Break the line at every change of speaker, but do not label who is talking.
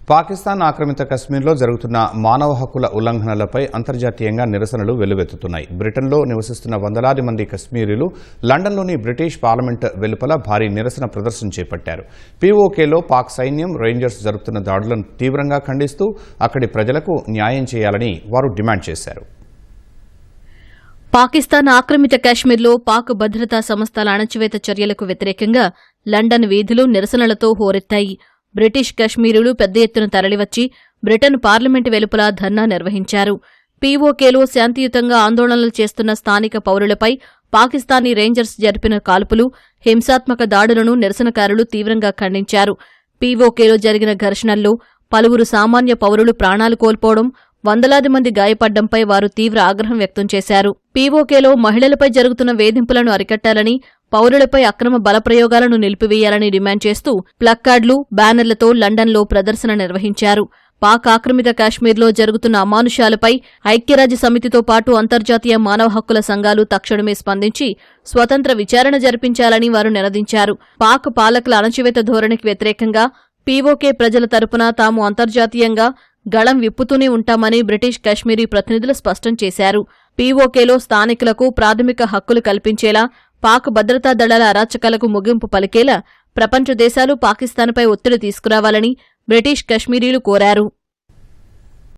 పాకిస్తాన్ ఆక్రమిత కశ్మీర్లో జరుగుతున్న మానవ హక్కుల ఉల్లంఘనలపై అంతర్జాతీయంగా నిరసనలు వెల్లువెత్తుతున్నాయి. బ్రిటన్లో నివసిస్తున్న వందలాది మంది కశ్మీరీలు లండన్లోని బ్రిటిష్ పార్లమెంట్ వెలుపల భారీ నిరసన ప్రదర్శన చేపట్టారు. పీఓకేలో పాక్ సైన్యం, రేంజర్స్ జరుపుతున్న దాడులను తీవ్రంగా ఖండిస్తూ అక్కడి ప్రజలకు న్యాయం చేయాలని వారు డిమాండ్ చేశారు.
పాకిస్తాన్ ఆక్రమిత కాశ్మీర్లో పాక్ భద్రతా సంస్థల అణచివేత చర్యలకు వ్యతిరేకంగా లండన్ వీధులు నిరసనలతో హోరెత్తాయి. బ్రిటిష్ కశ్మీరులు పెద్ద ఎత్తున తరలివచ్చి బ్రిటన్ పార్లమెంటు వెలుపల ధర్నా నిర్వహించారు. పీఓకేలో శాంతియుతంగా ఆందోళనలు చేస్తున్న స్థానిక పౌరులపై పాకిస్తానీ రేంజర్స్ జరిపిన కాల్పులు, హింసాత్మక దాడులను నిరసనకారులు తీవ్రంగా ఖండించారు. పీఓకేలో జరిగిన ఘర్షణల్లో పలువురు సామాన్య పౌరులు ప్రాణాలు కోల్పోవడం, వందలాది మంది గాయపడ్డంపై వారు తీవ్ర ఆగ్రహం వ్యక్తం చేశారు. పీఓకేలో మహిళలపై జరుగుతున్న వేధింపులను అరికట్టాలని, పౌరులపై అక్రమ బలప్రయోగాలను నిలిపివేయాలని డిమాండ్ చేస్తూ ప్లక్కార్డులు, బ్యానర్లతో లండన్లో ప్రదర్శన నిర్వహించారు. పాక్ ఆక్రమిత కాశ్మీర్లో జరుగుతున్న అమానుషాలపై ఐక్యరాజ్య సమితితో పాటు అంతర్జాతీయ మానవ హక్కుల సంఘాలు తక్షణమే స్పందించి స్వతంత్ర విచారణ జరిపించాలని వారు నినదించారు. పాక్ పాలకుల అణచివేత ధోరణికి వ్యతిరేకంగా పీఓకే ప్రజల తరపున తాము అంతర్జాతీయంగా గళం విప్పుతూనే ఉంటామని బ్రిటిష్ కశ్మీరీ ప్రతినిధులు స్పష్టం చేశారు. పీఓకేలో స్థానికులకు ప్రాథమిక హక్కులు కల్పించేలా, పాక్ భద్రతా దళాల అరాచకాలకు ముగింపు పలికేలా ప్రపంచ దేశాలు పాకిస్తాన్పై ఒత్తిడి తీసుకురావాలని బ్రిటిష్ కశ్మీరీలు కోరారు.